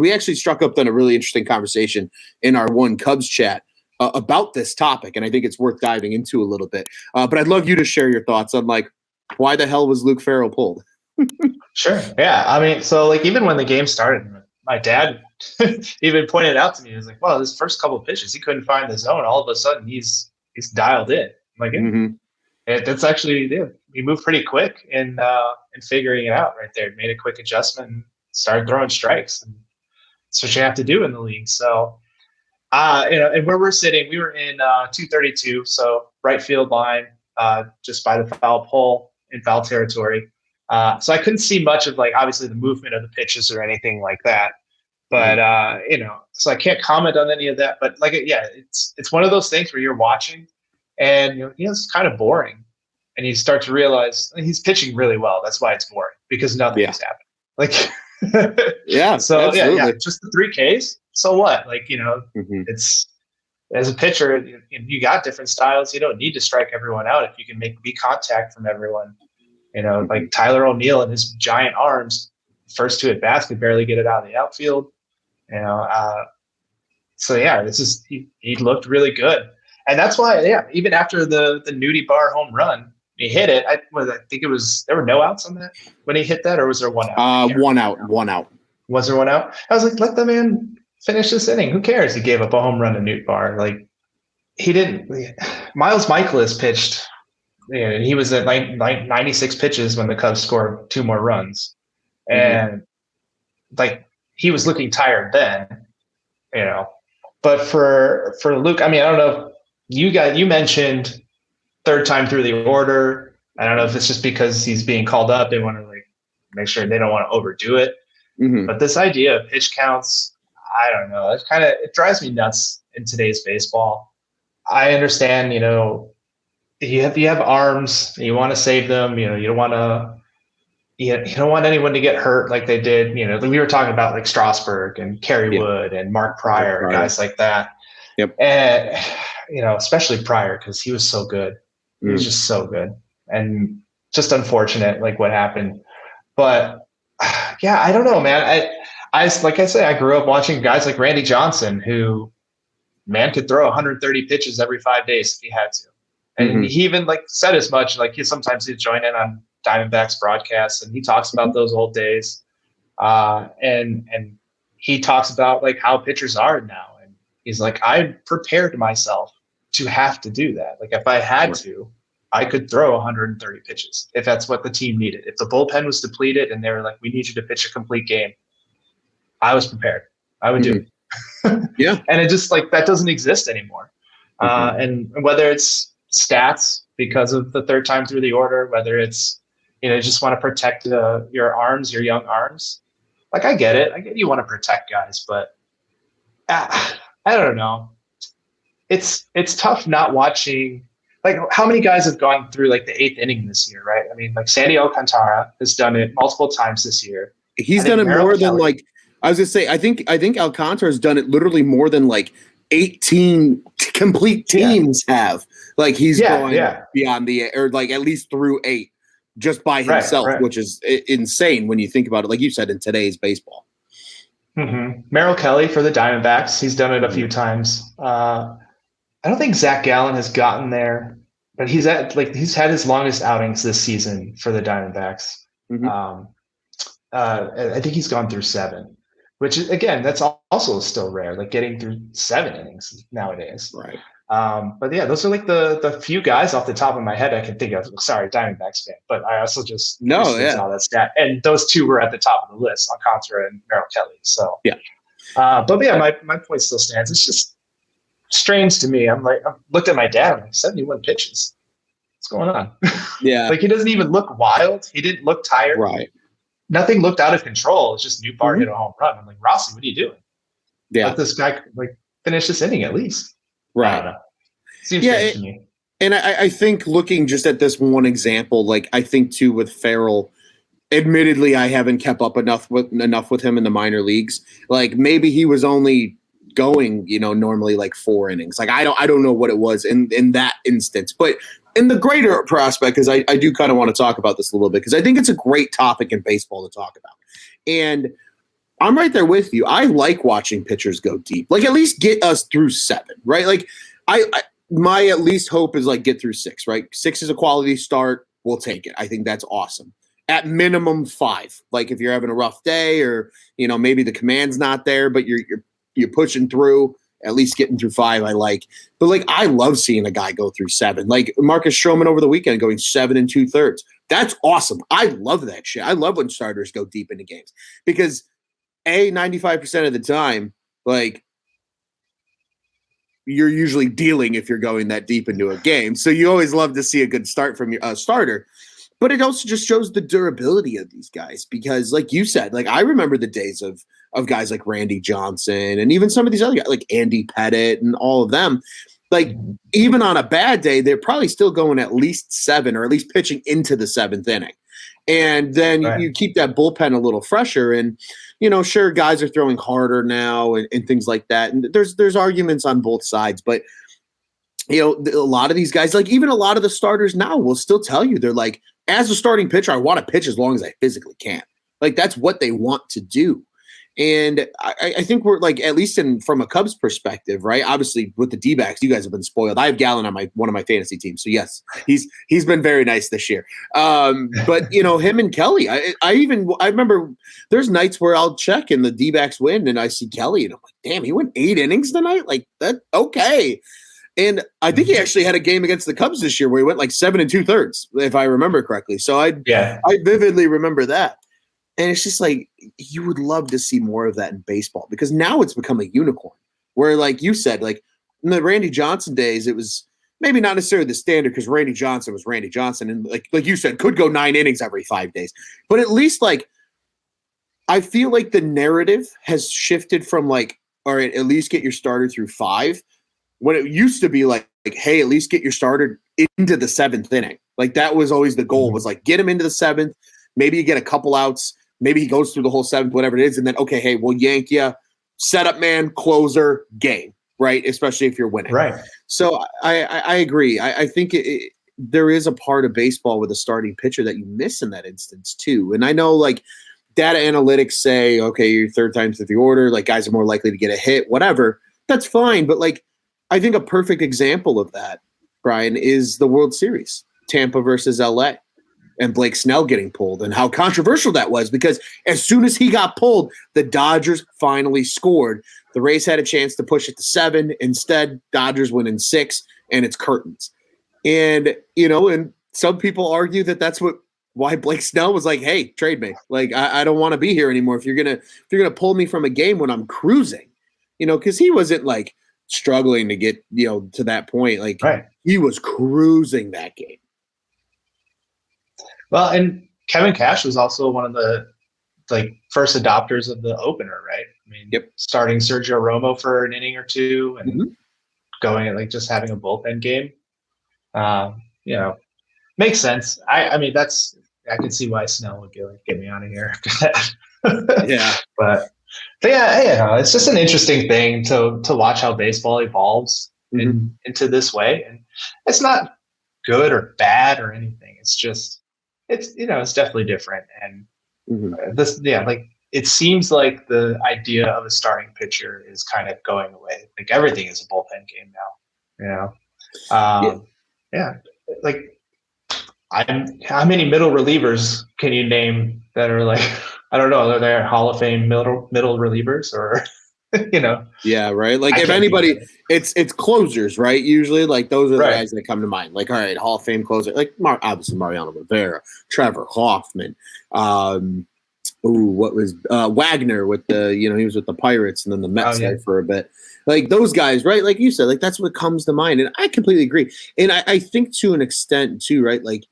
We actually struck up on a really interesting conversation in our One Cubs chat about this topic, and I think it's worth diving into a little bit. But I'd love you to share your thoughts on like why the hell was Luke Farrell pulled? Sure. Yeah. I mean, so like even when the game started, my dad even pointed out to me, he was like, "Well, his first couple of pitches, he couldn't find the zone. All of a sudden, he's dialed in." I'm like, that's actually he moved pretty quick in figuring it out right there. Made a quick adjustment and started throwing strikes. And that's what you have to do in the league. So, and where we're sitting, we were in 232, so right field line, just by the foul pole in foul territory. So I couldn't see much of like obviously the movement of the pitches or anything like that. But so I can't comment on any of that. But like, it's one of those things where you're watching, and it's kind of boring, and you start to realize he's pitching really well. That's why it's boring, because nothing has happened. Like, So absolutely. Just the 3 Ks. So what? Like, it's as a pitcher, you got different styles. You don't need to strike everyone out if you can make contact from everyone. Like Tyler O'Neill and his giant arms, first 2 at bats could barely get it out of the outfield. He looked really good, and that's why even after the Nudie Bar home run, he hit it. I think there were no outs on that when he hit that, or was there 1 out? One out. Was there 1 out? I was like, let the man finish this inning. Who cares? He gave up a home run to Newt Bar. Like, he didn't. Miles Michaelis pitched. And he was at 96 pitches when the Cubs scored 2 more runs, and like he was looking tired then, But for Luke, I mean, I don't know. You mentioned 3rd time through the order. I don't know if it's just because he's being called up. They want to like make sure they don't want to overdo it. But this idea of pitch counts, I don't know. It drives me nuts in today's baseball. I understand, you have arms, you want to save them. You don't want anyone to get hurt like they did. We were talking about like Strasburg and Kerry Wood and Mark Pryor, guys like that. Yep. And especially Pryor, because he was so good. He was just so good, and just unfortunate like what happened. But I don't know, man. I like I say, I grew up watching guys like Randy Johnson, who could throw 130 pitches every 5 days if he had to. And he even like said as much. Like sometimes he'd join in on Diamondbacks broadcasts, and he talks about those old days. And he talks about like how pitchers are now, and he's like, I prepared myself to have to do that. Like if I had to, I could throw 130 pitches if that's what the team needed. If the bullpen was depleted and they were like, we need you to pitch a complete game, I was prepared. I would do it. Yeah. And it just like that doesn't exist anymore. And whether it's stats because of the 3rd time through the order, whether it's just want to protect your arms, your young arms. Like I get it. I get you want to protect guys, but I don't know. It's tough not watching. Like how many guys have gone through like the 8th inning this year, right? I mean, like Sandy Alcantara has done it multiple times this year. He's done it more than like I was gonna say. I think Alcantara has done it literally more than like 18 complete teams have. Like he's going beyond or like at least through 8 just by himself, which is insane when you think about it. Like you said, in today's baseball. Merrill Kelly for the Diamondbacks, he's done it a few times. I don't think Zach Gallen has gotten there, but he's had his longest outings this season for the Diamondbacks. I think he's gone through 7, which is, again, that's also still rare, like getting through 7 innings nowadays. Right. But those are like the few guys off the top of my head I can think of. Sorry, Diamondbacks fan, but I also just saw that stat, and those 2 were at the top of the list, Alcantara and Merrill Kelly. So my point still stands. It's just strange to me. I looked at my dad. I'm like, 71 pitches. What's going on? Yeah. Like he doesn't even look wild. He didn't look tired. Right. Nothing looked out of control. It's just Newt Bar hit a home run. I'm like, Rossi, what are you doing? Yeah. Let this guy like finish this inning at least. Right. I don't know. Seems strange to me. And I think looking just at this one example, like I think too with Farrell, admittedly, I haven't kept up enough with him in the minor leagues. Like maybe he was only going, normally like 4 innings. Like I don't know what it was in that instance, but in the greater prospect, because I do kind of want to talk about this a little bit, because I think it's a great topic in baseball to talk about. And I'm right there with you. I like watching pitchers go deep. Like at least get us through 7, right? Like my at least hope is like get through 6, right? 6 is a quality start. We'll take it. I think that's awesome. At minimum 5. Like if you're having a rough day or, maybe the command's not there, but you're pushing through, at least getting through 5, I like. But like I love seeing a guy go through 7. Like Marcus Stroman over the weekend going 7 2/3. That's awesome. I love that shit. I love when starters go deep into games because 95% of the time, like you're usually dealing if you're going that deep into a game. So you always love to see a good start from your starter. But it also just shows the durability of these guys because, like you said, like I remember the days of guys like Randy Johnson and even some of these other guys like Andy Pettit and all of them. Like even on a bad day, they're probably still going at least 7 or at least pitching into the 7th inning. And then you keep that bullpen a little fresher. And, sure, guys are throwing harder now and things like that. And there's arguments on both sides. But, a lot of these guys, like even a lot of the starters now will still tell you, they're like, as a starting pitcher, I want to pitch as long as I physically can. Like that's what they want to do. And I think we're like, at least from a Cubs perspective, right? Obviously with the D-backs, you guys have been spoiled. I have Gallen on one of my fantasy teams. So yes, he's been very nice this year. But him and Kelly, I remember there's nights where I'll check and the D-backs win and I see Kelly and I'm like, damn, he went 8 innings tonight. Like that. Okay. And I think he actually had a game against the Cubs this year where he went like 7 2/3, if I remember correctly. So I vividly remember that. And it's just like you would love to see more of that in baseball because now it's become a unicorn where, like you said, like in the Randy Johnson days, it was maybe not necessarily the standard because Randy Johnson was Randy Johnson. And like you said, could go 9 innings every 5 days. But at least like I feel like the narrative has shifted from like, all right, at least get your starter through 5. When it used to be like, hey, at least get your starter into the 7th inning. Like that was always the goal was like get him into the 7th. Maybe you get a couple outs. Maybe he goes through the whole 7th, whatever it is. And then, okay, hey, we'll yank you. Setup man, closer, game, right? Especially if you're winning. Right. So I agree. I think there is a part of baseball with a starting pitcher that you miss in that instance too. And I know like data analytics say, okay, you're 3rd time through the order. Like guys are more likely to get a hit, whatever. That's fine. But like, I think a perfect example of that, Brian, is the World Series, Tampa versus LA, and Blake Snell getting pulled and how controversial that was because as soon as he got pulled, the Dodgers finally scored. The Rays had a chance to push it to 7. Instead, Dodgers win in 6, and it's curtains. And, and some people argue that that's why Blake Snell was like, hey, trade me. Like, I don't want to be here anymore if you're gonna pull me from a game when I'm cruising, because he wasn't like struggling to get to that point. Like he was cruising that game. Well, and Kevin Cash was also one of the first adopters of the opener, right? I mean, starting Sergio Romo for an inning or 2 and going like just having a bullpen game. Makes sense. I mean I can see why Snell would get me out of here after that. Yeah. But yeah, it's just an interesting thing to watch how baseball evolves into this way. And it's not good or bad or anything. It's just it's definitely different. And it seems like the idea of a starting pitcher is kind of going away. Like everything is a bullpen game now. Like how many middle relievers can you name that are like, I don't know, are they Hall of Fame middle relievers or Yeah, right. Like if anybody, it's closers, right? Usually, like those are the guys that come to mind. Like, all right, Hall of Fame closer, like obviously Mariano Rivera, Trevor Hoffman. What was Wagner with the he was with the Pirates and then the Mets there for a bit. Like those guys, right? Like you said, like that's what comes to mind, and I completely agree. And I think to an extent too, right? Like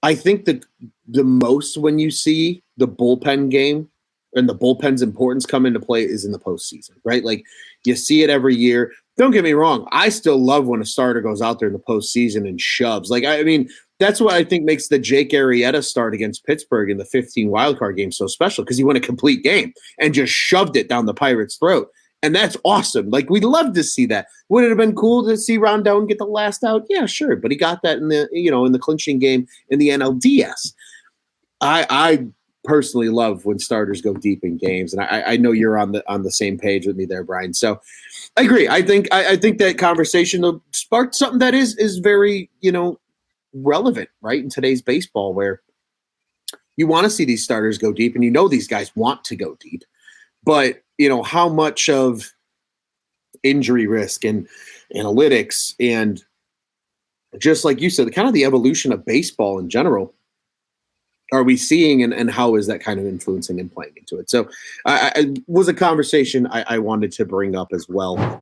I think that the most when you see the bullpen game and the bullpen's importance come into play is in the postseason, right? Like you see it every year. Don't get me wrong. I still love when a starter goes out there in the postseason and shoves. Like, I mean, that's what I think makes the Jake Arrieta start against Pittsburgh in the 15 wildcard game so special because he won a complete game and just shoved it down the Pirates' throat. And that's awesome. Like, we'd love to see that. Would it have been cool to see Rondon get the last out? Yeah, sure. But he got that in the, in the clinching game in the NLDS. I personally love when starters go deep in games, and I know you're on the same page with me there, Brian. So I agree. I think that conversation sparked something that is very relevant, right, in today's baseball, where you want to see these starters go deep, and these guys want to go deep, but how much of injury risk and analytics and just like you said, kind of the evolution of baseball in general are we seeing, and how is that kind of influencing and playing into it? So it was a conversation I wanted to bring up as well.